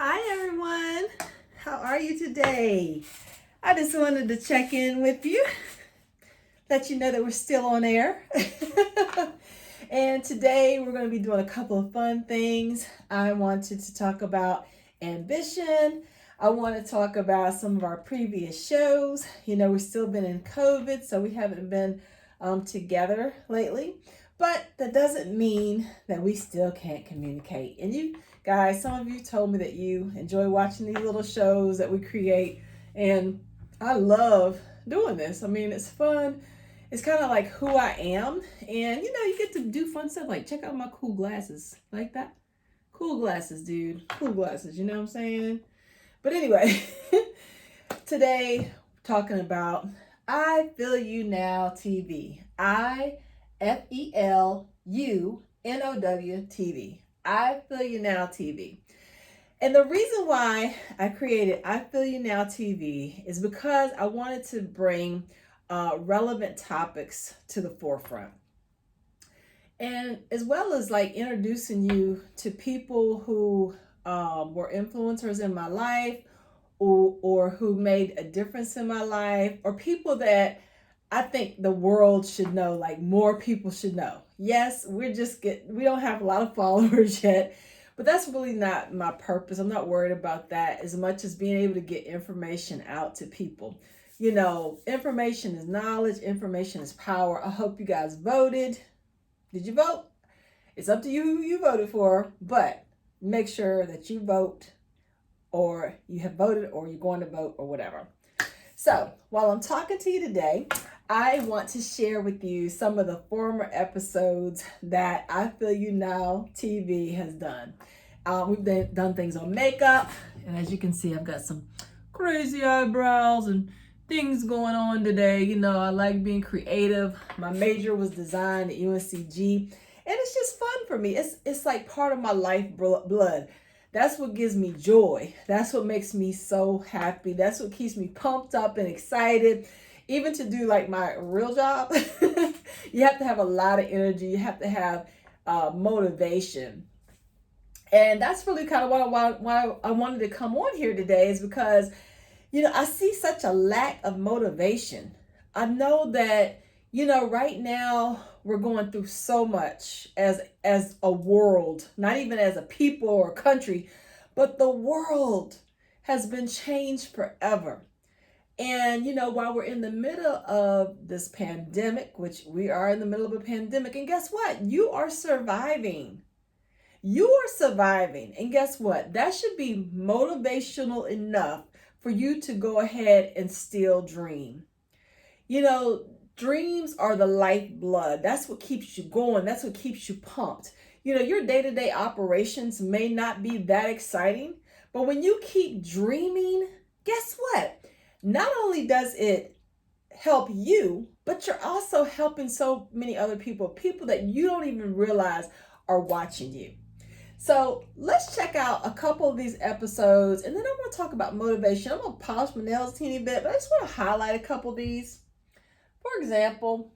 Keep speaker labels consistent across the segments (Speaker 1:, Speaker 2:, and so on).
Speaker 1: Hi everyone, how are you today? I just wanted to check in with you, let you know that we're still on air. And today we're going to be doing a couple of fun things. I wanted to talk about ambition. I want to talk about some of our previous shows. You know, we've still been in COVID, so we haven't been together lately. But that doesn't mean that we still can't communicate. And you guys, some of you told me that you enjoy watching these little shows that we create. And I love doing this. I mean, it's fun. It's kind of like who I am. And, you know, you get to do fun stuff like check out my cool glasses. Like that? Cool glasses, dude. Cool glasses. You know what I'm saying? But anyway, today, talking about Ifelunow TV. Ifelunow TV. Ifelunow TV. And the reason why I created Ifelunow TV is because I wanted to bring relevant topics to the forefront. And as well as like introducing you to people who were influencers in my life or who made a difference in my life, or people that I think the world should know, like more people should know. Yes, we don't have a lot of followers yet, but that's really not my purpose. I'm not worried about that as much as being able to get information out to people. You know, information is knowledge, information is power. I hope you guys voted. Did you vote? It's up to you who you voted for, but make sure that you vote, or you have voted, or you're going to vote, or whatever. So while I'm talking to you today, I want to share with you some of the former episodes that Ifelunow TV has done. We've done things on makeup, and as you can see, I've got some crazy eyebrows and things going on today. You know, I like being creative. My major was design at UNCG, and it's just fun for me. It's like part of my life blood. That's what gives me joy. That's what makes me so happy. That's what keeps me pumped up and excited. Even to do like my real job, you have to have a lot of energy. You have to have motivation. And that's really kind of why I wanted to come on here today, is because, you know, I see such a lack of motivation. I know that, you know, right now we're going through so much as a world, not even as a people or a country, but the world has been changed forever. And, you know, while we're in the middle of this pandemic, which we are in the middle of a pandemic, and guess what? You are surviving. You are surviving. And guess what? That should be motivational enough for you to go ahead and still dream. You know, dreams are the lifeblood. That's what keeps you going. That's what keeps you pumped. You know, your day-to-day operations may not be that exciting, but when you keep dreaming, guess what? Not only does it help you, but you're also helping so many other people that you don't even realize are watching you. So let's check out a couple of these episodes, and then I'm going to talk about motivation. I'm going to polish my nails a teeny bit, but I just want to highlight a couple of these. For example,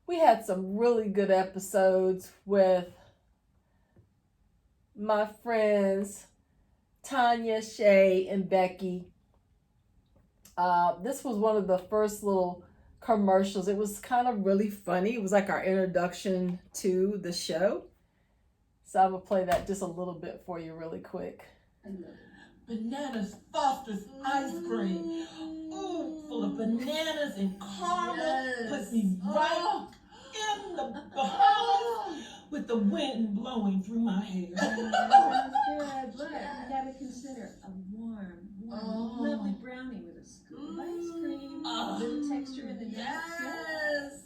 Speaker 1: we had some really good episodes with my friends Tanya, Shay, and Becky. This was one of the first little commercials. It was kind of really funny. It was like our introduction to the show. So I'm going to play that just a little bit for you really quick.
Speaker 2: Bananas Foster's ice cream. Ooh, full of bananas and caramel. Yes. Puts me right in the Bahamas with the wind blowing through my hair.
Speaker 3: Sounds good, but you gotta consider a warm, lovely brownie with a scoop of ice cream, a little texture in the nuts.
Speaker 2: Yes,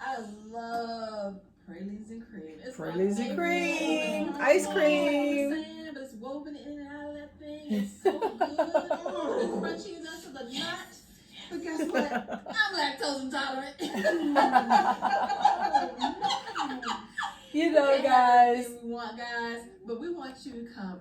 Speaker 2: I love Praline and cream. It's
Speaker 1: Praline and cream, ice cream.
Speaker 2: But it's woven in and out of that thing. It's so good. The crunchiness of the nut. But guess what? I'm lactose intolerant.
Speaker 1: You know, guys.
Speaker 2: We want, guys, but we want you to come.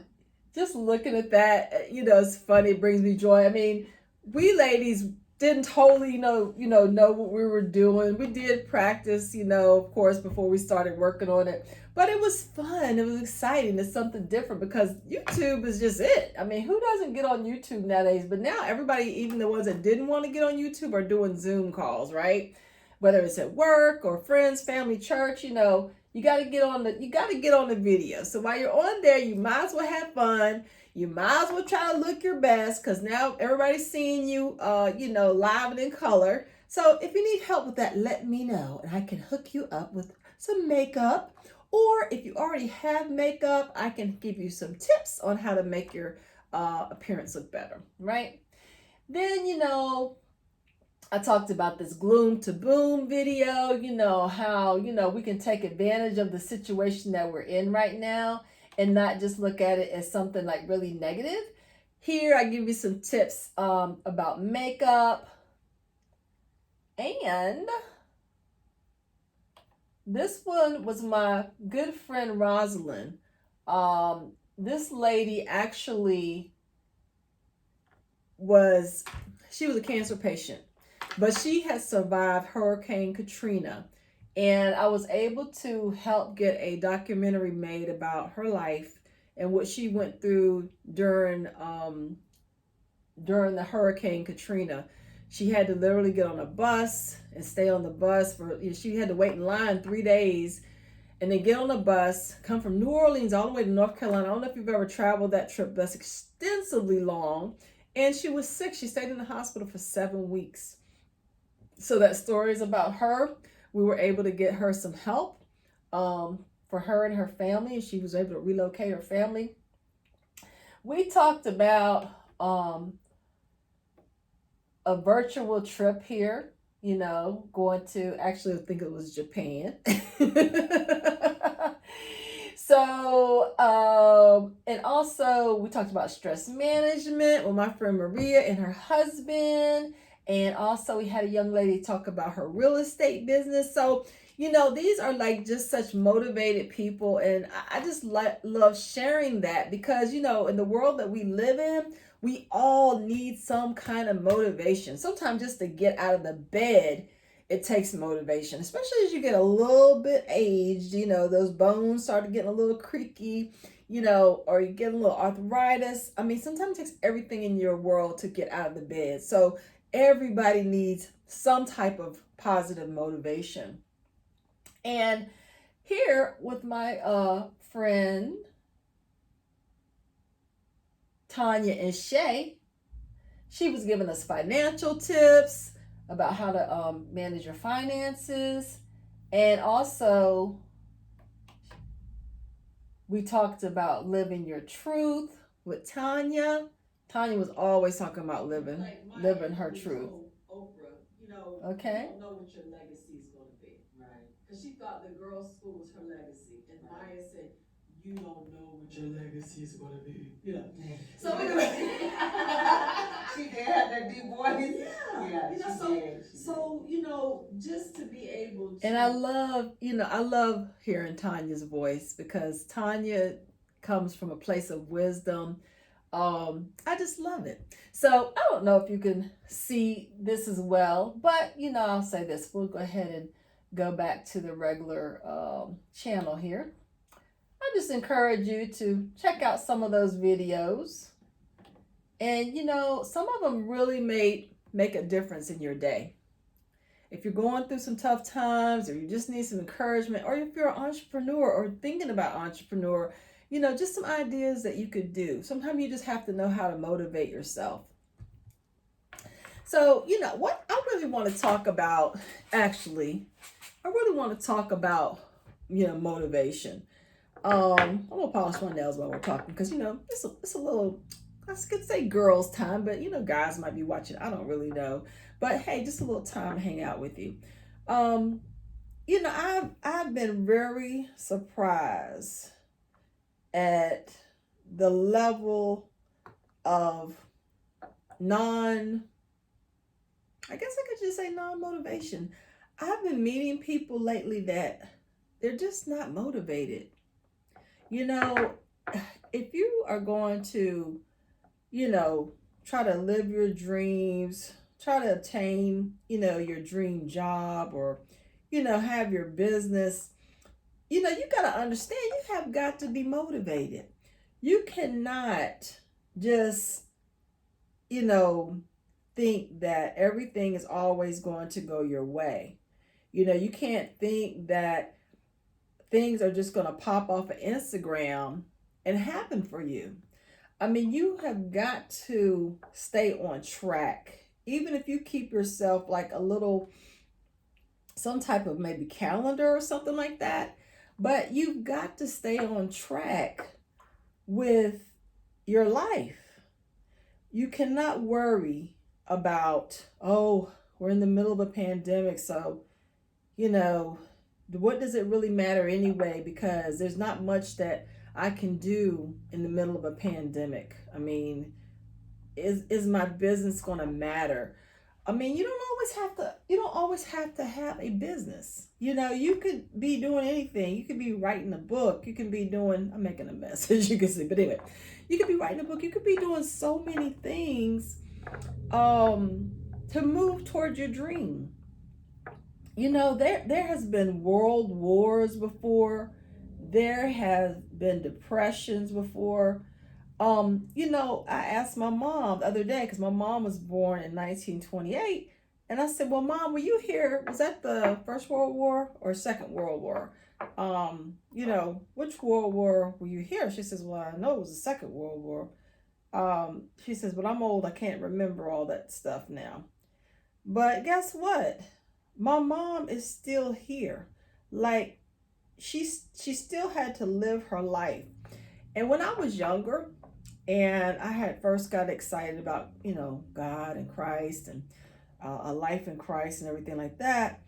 Speaker 1: Just looking at that, you know, it's funny. It brings me joy. I mean, we ladies, didn't totally, know what we were doing. We did practice, of course, before we started working on it. But it was fun. It was exciting. It's something different because YouTube is just it. I mean, who doesn't get on YouTube nowadays? But now everybody, even the ones that didn't want to get on YouTube, are doing Zoom calls, right? Whether it's at work or friends, family, church, you got to get on the video. So while you're on there, you might as well have fun. You might as well try to look your best because now everybody's seeing you, live and in color. So if you need help with that, let me know and I can hook you up with some makeup. Or if you already have makeup, I can give you some tips on how to make your appearance look better, right? Then, I talked about this gloom to boom video, how, we can take advantage of the situation that we're in right now and not just look at it as something like really negative. Here, I give you some tips about makeup. And this one was my good friend Rosalind. This lady actually she was a cancer patient, but she had survived Hurricane Katrina. And I was able to help get a documentary made about her life and what she went through during the Hurricane Katrina. She had to literally get on a bus and stay on the bus she had to wait in line 3 days and then get on a bus, come from New Orleans all the way to North Carolina. I don't know if you've ever traveled that trip. That's extensively long. And she was sick. She stayed in the hospital for 7 weeks. So that story is about her. We were able to get her some help for her and her family. She was able to relocate her family. We talked about a virtual trip here, going to, actually, I think it was Japan. So, and also we talked about stress management with my friend Maria and her husband. And also we had a young lady talk about her real estate business. So, these are like just such motivated people. And I just love sharing that because, in the world that we live in, we all need some kind of motivation. Sometimes just to get out of the bed, it takes motivation, especially as you get a little bit aged, those bones start getting a little creaky, or you get a little arthritis. I mean, sometimes it takes everything in your world to get out of the bed. So everybody needs some type of positive motivation. And here with my friend Tanya and Shay, she was giving us financial tips about how to manage your finances. And also, we talked about living your truth with Tanya. Tanya was always talking about living her truth. Oprah, okay. You don't know what your legacy is going to be, right? Because she thought the girls' school was her legacy, and right. Maya said, "You don't know what your legacy is going to be." So anyway, she did have that deep voice. Yeah, just to be able to. And I love hearing Tanya's voice because Tanya comes from a place of wisdom. I just love it. So I don't know if you can see this as well, but I'll say this. We'll go ahead and go back to the regular channel here. I just encourage you to check out some of those videos. And some of them really make a difference in your day. If you're going through some tough times, or you just need some encouragement, or if you're an entrepreneur or thinking about entrepreneur, just some ideas that you could do. Sometimes you just have to know how to motivate yourself. So, what I really want to talk about, actually, motivation. I'm gonna polish my nails while we're talking because it's a little, I could say girls' time, but guys might be watching. I don't really know, but hey, just a little time to hang out with you. I've been very surprised at the level of non-motivation. I've been meeting people lately that they're just not motivated. If you are going to, try to live your dreams, try to obtain, your dream job, or, have your business, you got to understand you have got to be motivated. You cannot just, you know, think that everything is always going to go your way. You can't think that things are just going to pop off of Instagram and happen for you. I mean, you have got to stay on track. Even if you keep yourself like a little, some type of maybe calendar or something like that, but you've got to stay on track with your life. You cannot worry about, oh, we're in the middle of a pandemic, so, what does it really matter anyway? Because there's not much that I can do in the middle of a pandemic. I mean, is my business going to matter? I mean, you don't always have to have a business. You could be doing anything. You could be writing a book. You can be doing, I'm making a mess, as you can see, but anyway, you could be writing a book. You could be doing so many things to move toward your dream. There has been world wars before. There has been depressions before. I asked my mom the other day, because my mom was born in 1928, and I said, "Well, Mom, were you here? Was that the First World War or Second World War? Which World War were you here?" She says, "Well, I know it was the Second World War." She says, "But I'm old. I can't remember all that stuff now." But guess what? My mom is still here. Like, she still had to live her life. And when I was younger, and I had first got excited about, God and Christ, and a life in Christ and everything like that,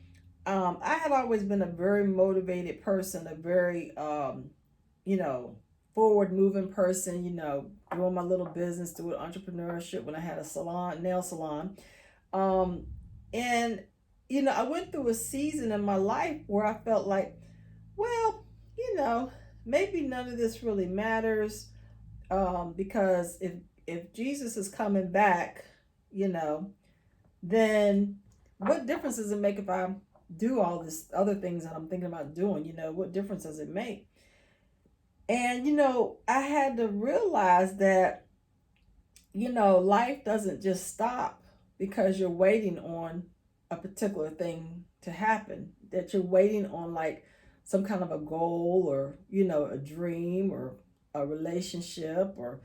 Speaker 1: I had always been a very motivated person, a very, forward moving person, doing my little business, doing entrepreneurship when I had a salon, nail salon. And, I went through a season in my life where I felt like, well, maybe none of this really matters, because if Jesus is coming back, then what difference does it make if I do all this other things that I'm thinking about doing? What difference does it make? And I had to realize that life doesn't just stop because you're waiting on a particular thing to happen, that you're waiting on like some kind of a goal, or a dream, or a relationship, or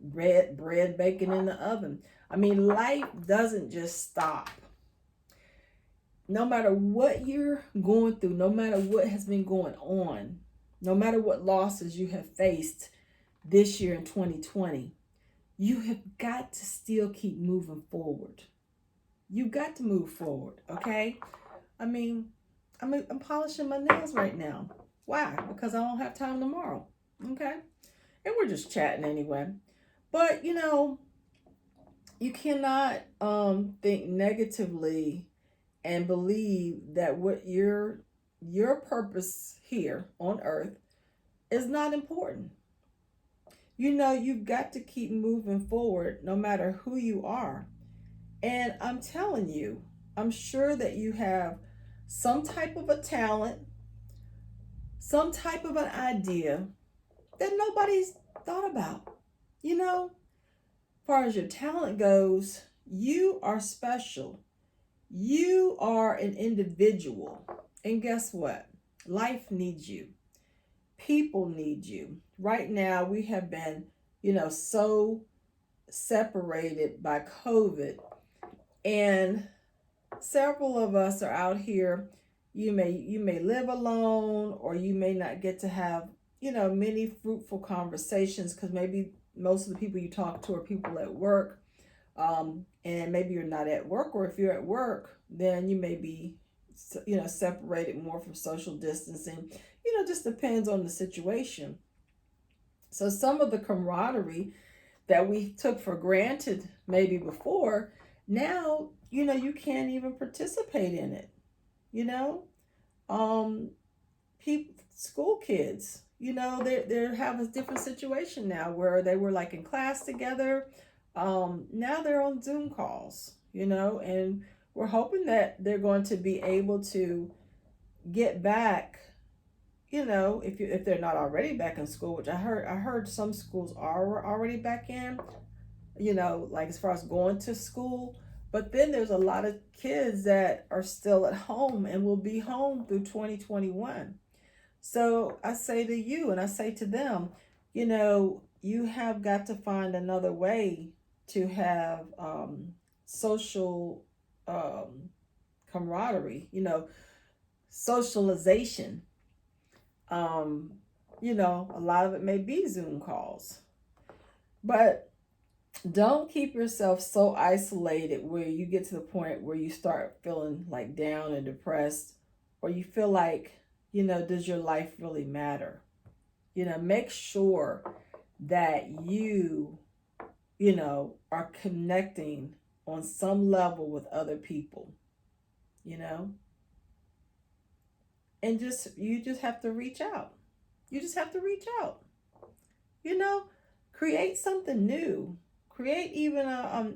Speaker 1: bread baking in the oven. I mean, life doesn't just stop. No matter what you're going through, no matter what has been going on, no matter what losses you have faced this year in 2020, you have got to still keep moving forward. You've got to move forward, okay? I mean, I'm polishing my nails right now. Why? Because I don't have time tomorrow, okay? And we're just chatting anyway. But, you cannot think negatively and believe that what your purpose here on earth is not important. You've got to keep moving forward no matter who you are. And I'm telling you, I'm sure that you have some type of a talent, some type of an idea that nobody's thought about. As far as your talent goes, you are special. You are an individual. And guess what? Life needs you. People need you. Right now, we have been, so separated by COVID. And several of us are out here. You may live alone, or you may not get to have, many fruitful conversations, because maybe most of the people you talk to are people at work. And maybe you're not at work, or if you're at work, then you may be, separated more from social distancing. Just depends on the situation. So some of the camaraderie that we took for granted maybe before, now, you can't even participate in it. School kids, they have a different situation now, where they were like in class together. Now they're on Zoom calls. and we're hoping that they're going to be able to get back, if they're not already back in school, which I heard some schools are already back in, like as far as going to school. But then there's a lot of kids that are still at home and will be home through 2021. So I say to you and I say to them, you have got to find another way to have social camaraderie, socialization. Um, a lot of it may be Zoom calls, but don't keep yourself so isolated where you get to the point where you start feeling like down and depressed, or you feel like, does your life really matter? Make sure that are connecting on some level with other people, you know, and you just have to reach out. You just have to reach out, you know, create something new. Create even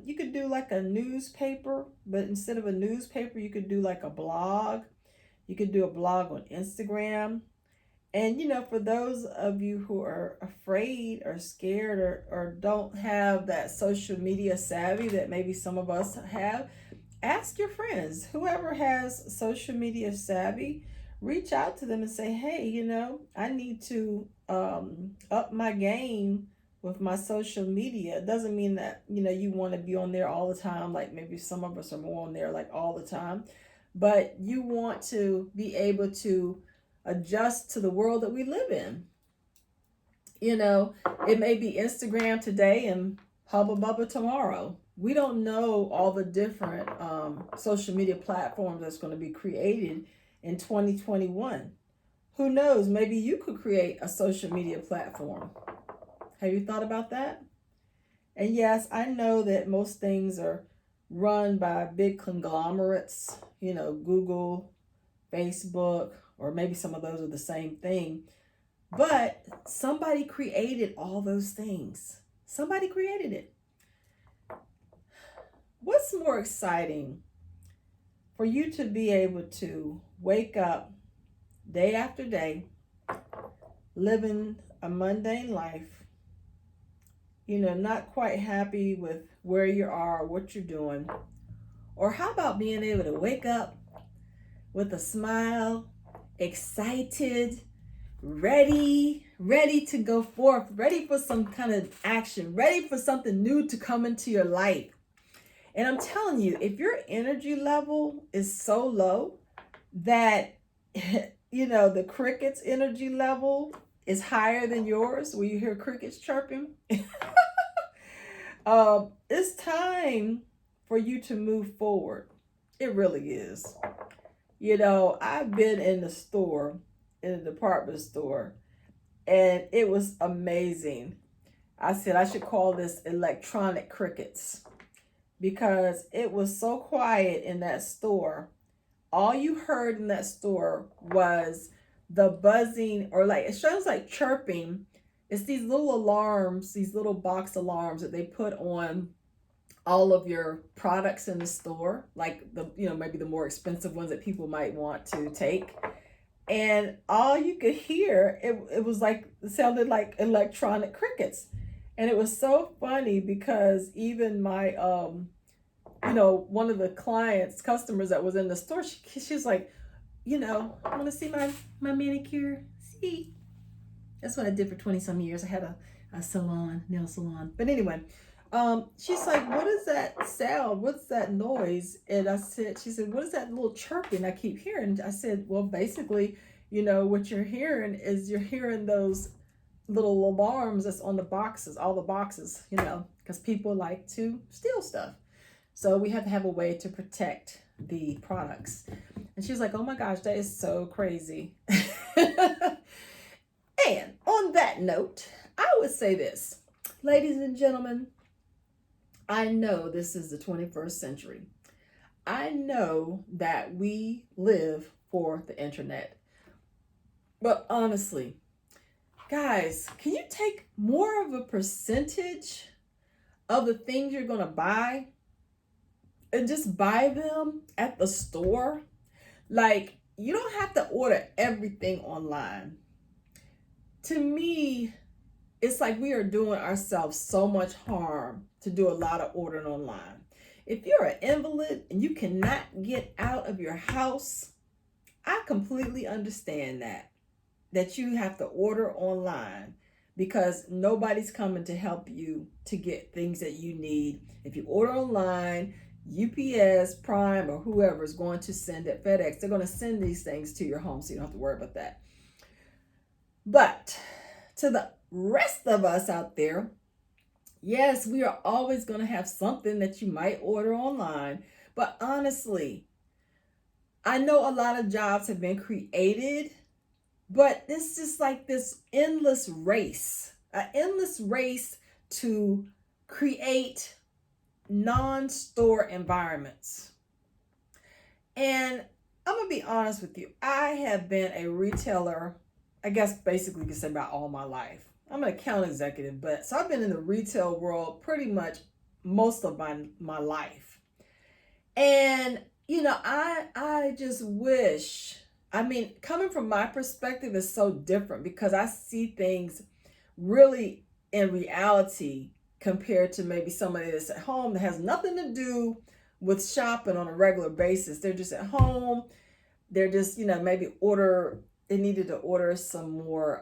Speaker 1: you could do like a newspaper, but instead of a newspaper, you could do like a blog. You could do a blog on Instagram. And for those of you who are afraid or scared or don't have that social media savvy that maybe some of us have, ask your friends, whoever has social media savvy, reach out to them and say, hey, I need to up my game with my social media. It doesn't mean that, you want to be on there all the time. Like maybe some of us are more on there like all the time, but you want to be able to adjust to the world that we live in. It may be Instagram today and Hubba Bubba tomorrow. We don't know all the different social media platforms that's going to be created in 2021. Who knows? Maybe you could create a social media platform. Have you thought about that? And yes, I know that most things are run by big conglomerates, Google, Facebook, or maybe some of those are the same thing. But somebody created all those things. Somebody created it. What's more exciting for you to be able to wake up day after day, living a mundane life, not quite happy with where you are, what you're doing? Or how about being able to wake up with a smile, excited, ready to go forth, ready for some kind of action, ready for something new to come into your life? And I'm telling you, if your energy level is so low that, the cricket's energy level is higher than yours, where you hear crickets chirping, it's time for you to move forward. It really is. I've been in the store, in a department store, and it was amazing. I said I should call this electronic crickets because it was so quiet in that store. All you heard in that store was the buzzing, or like it sounds like chirping. It's these little alarms, these little box alarms that they put on all of your products in the store, like the maybe the more expensive ones that people might want to take. And all you could hear, it was like, it sounded like electronic crickets. And it was so funny because even my one of the customers that was in the store, she's like, I want to see my manicure. See, that's what I did for 20 some years. I had a nail salon. But anyway, she's like, what is that sound? What's that noise? And she said, what is that little chirping I keep hearing? I said, well, basically, what you're hearing is you're hearing those little alarms that's on the boxes, all the boxes, because people like to steal stuff. So we have to have a way to protect the products. And she's like, oh my gosh, that is so crazy. And on that note, I would say this, ladies and gentlemen, I know this is the 21st century. I know that we live for the internet. But honestly, guys, can you take more of a percentage of the things you're going to buy and just buy them at the store. Like, you don't have to order everything online. To me, it's like we are doing ourselves so much harm to do a lot of ordering online. If you're an invalid and you cannot get out of your house, I completely understand that you have to order online because nobody's coming to help you to get things that you need. If you order online, UPS, Prime, or whoever is going to send it, FedEx, they're going to send these things to your home, so you don't have to worry about that. But to the rest of us out there, yes, we are always going to have something that you might order online. But honestly, I know a lot of jobs have been created, but it's just like this endless race, an endless race to create non-store environments. And I'm going to be honest with you. I have been a retailer, I guess basically you could say about all my life. I'm an account executive, but so I've been in the retail world pretty much most of my life. And I just wish, I mean, coming from my perspective is so different because I see things really in reality compared to maybe somebody that's at home that has nothing to do with shopping on a regular basis. They're just at home. They're just, maybe they needed to order some more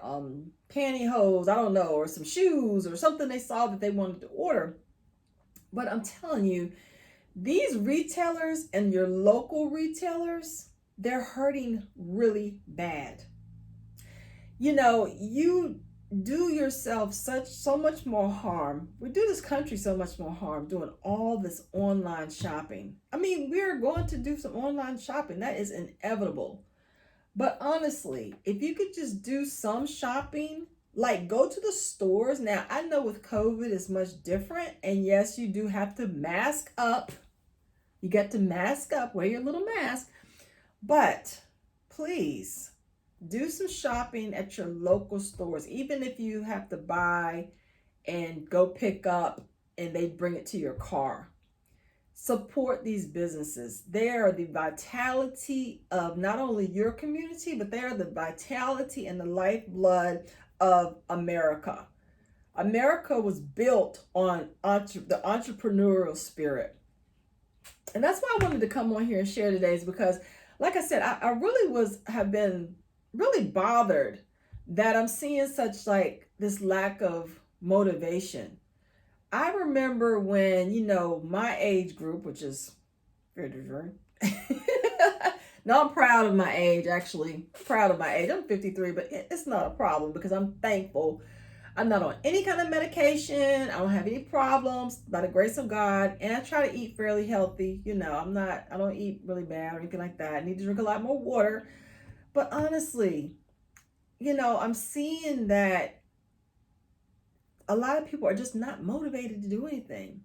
Speaker 1: pantyhose, I don't know, or some shoes or something they saw that they wanted to order. But I'm telling you, these retailers and your local retailers, they're hurting really bad. You do yourself so much more harm. We do this country so much more harm doing all this online shopping. I mean, we're going to do some online shopping. That is inevitable. But honestly, if you could just do some shopping, like go to the stores. Now, I know with COVID it's much different. And yes, you do have to mask up. You get to mask up, wear your little mask. But please do some shopping at your local stores, even if you have to buy and go pick up and they bring it to your car. Support these businesses. They are the vitality of not only your community, but they are the vitality and the lifeblood of America. America was built on the entrepreneurial spirit. And that's why I wanted to come on here and share today, is because, like I said, I really have been really bothered that I'm seeing such like this lack of motivation. I remember when, my age group, which is no, I'm proud of my age, actually. Proud of my age. I'm 53, but it's not a problem because I'm thankful. I'm not on any kind of medication. I don't have any problems by the grace of God. And I try to eat fairly healthy. I don't eat really bad or anything like that. I need to drink a lot more water. But honestly, I'm seeing that a lot of people are just not motivated to do anything.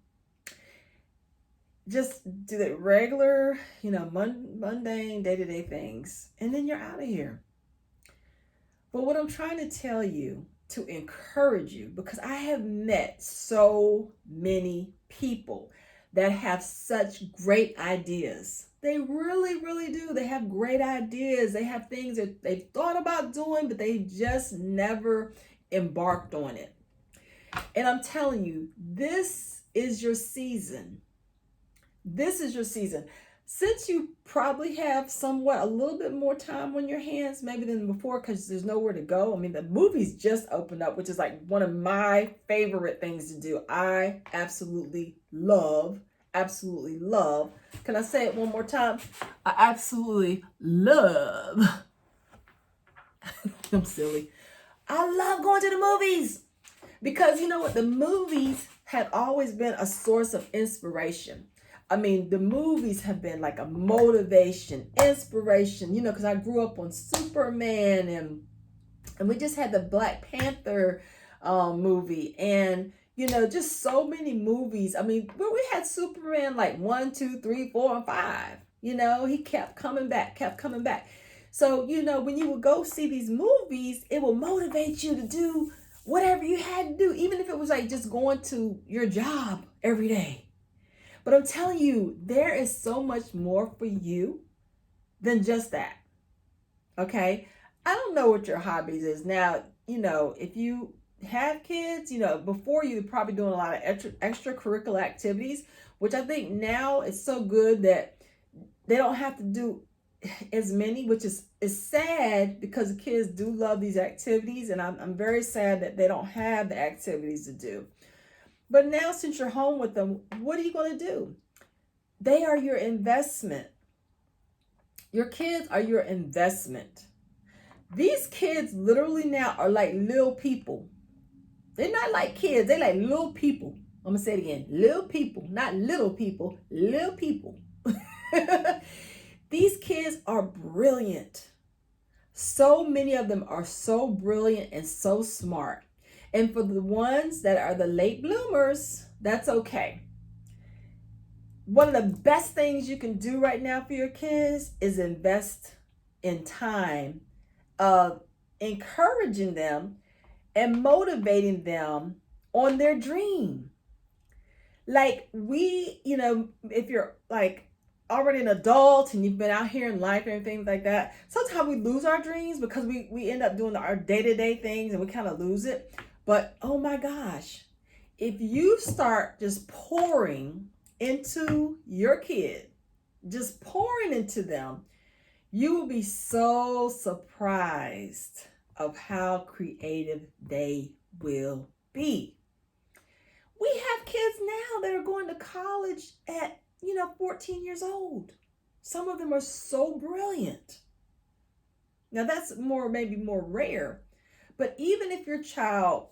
Speaker 1: Just do the regular, mundane day-to-day things, and then you're out of here. But what I'm trying to tell you, to encourage you, because I have met so many people that have such great ideas. They really, really do. They have great ideas. They have things that they've thought about doing, but they just never embarked on it. And I'm telling you, this is your season. This is your season. Since you probably have somewhat a little bit more time on your hands, maybe than before, because there's nowhere to go. I mean, the movies just opened up, which is like one of my favorite things to do. I absolutely love. Can I say it one more time? I absolutely love. I'm silly. I love going to the movies. Because you know what? The movies had always been a source of inspiration. I mean, the movies have been like a motivation, inspiration, because I grew up on Superman and we just had the Black Panther movie and, just so many movies. I mean, we had Superman like 1, 2, 3, 4, and 5. He kept coming back. So, when you would go see these movies, it will motivate you to do whatever you had to do, even if it was like just going to your job every day. But I'm telling you, there is so much more for you than just that. Okay? I don't know what your hobbies is. Now, if you have kids, before you were probably doing a lot of extracurricular activities, which I think now it's so good that they don't have to do as many, which is sad because the kids do love these activities, and I'm very sad that they don't have the activities to do. But now, since you're home with them, what are you going to do? They are your investment. Your kids are your investment. These kids literally now are like little people. They're not like kids. They're like little people. I'm going to say it again. Little people, not little people, little people. These kids are brilliant. So many of them are so brilliant and so smart. And for the ones that are the late bloomers, that's okay. One of the best things you can do right now for your kids is invest in time of encouraging them and motivating them on their dream. Like if you're like already an adult and you've been out here in life and everything like that, sometimes we lose our dreams because we end up doing our day-to-day things and we kind of lose it. But oh my gosh, if you start just pouring into your kid, just pouring into them, you will be so surprised of how creative they will be. We have kids now that are going to college at 14 years old. Some of them are so brilliant. Now that's maybe more rare, but even if your child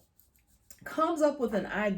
Speaker 1: comes up with an idea